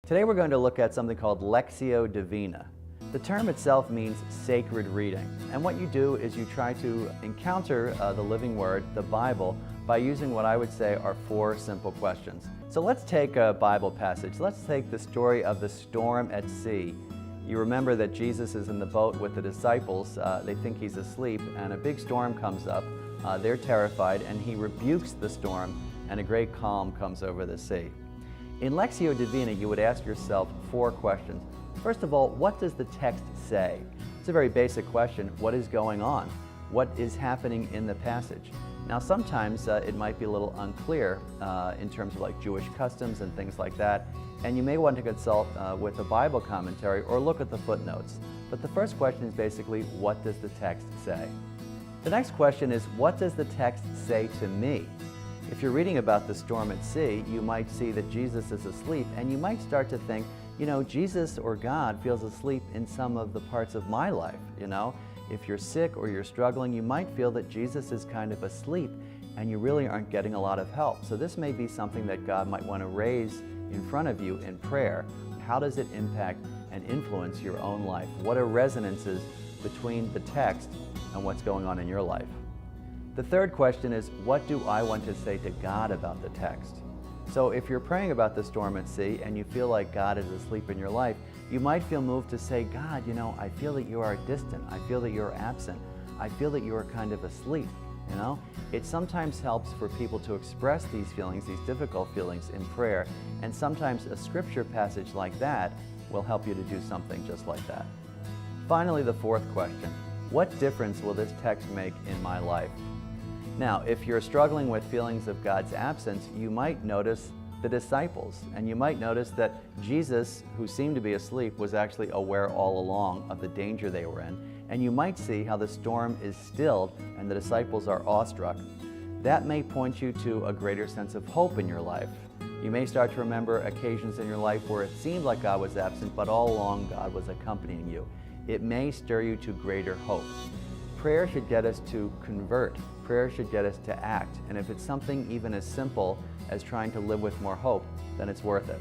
Today we're going to look at something called Lectio Divina. The term itself means sacred reading, and what you do is you try to encounter the living word, the Bible, by using what I would say are four simple questions. So let's take a Bible passage. Let's take the story of the storm at sea. You remember that Jesus is in the boat with the disciples. They think he's asleep, and a big storm comes up. They're terrified, and he rebukes the storm, and a great calm comes over the sea. In Lectio Divina, you would ask yourself four questions. First of all, what does the text say? It's a very basic question. What is going on? What is happening in the passage? Now, sometimes it might be a little unclear in terms of like Jewish customs and things like that, and you may want to consult with a Bible commentary or look at the footnotes. But the first question is basically, what does the text say? The next question is, what does the text say to me? If you're reading about the storm at sea, you might see that Jesus is asleep, and you might start to think, you know, Jesus or God feels asleep in some of the parts of my life, you know? If you're sick or you're struggling, you might feel that Jesus is kind of asleep and you really aren't getting a lot of help. So this may be something that God might want to raise in front of you in prayer. How does it impact and influence your own life? What are resonances between the text and what's going on in your life? The third question is, what do I want to say to God about the text? So if you're praying about the storm at sea and you feel like God is asleep in your life, you might feel moved to say, God, you know, I feel that you are distant. I feel that you're absent. I feel that you are kind of asleep, you know? It sometimes helps for people to express these feelings, these difficult feelings in prayer, and sometimes a scripture passage like that will help you to do something just like that. Finally, the fourth question, what difference will this text make in my life? Now, if you're struggling with feelings of God's absence, you might notice the disciples, and you might notice that Jesus, who seemed to be asleep, was actually aware all along of the danger they were in, and you might see how the storm is stilled and the disciples are awestruck. That may point you to a greater sense of hope in your life. You may start to remember occasions in your life where it seemed like God was absent, but all along God was accompanying you. It may stir you to greater hope. Prayer should get us to convert. Prayer should get us to act. And if it's something even as simple as trying to live with more hope, then it's worth it.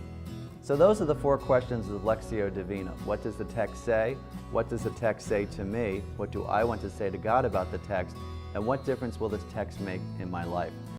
So those are the four questions of Lectio Divina. What does the text say? What does the text say to me? What do I want to say to God about the text? And what difference will this text make in my life?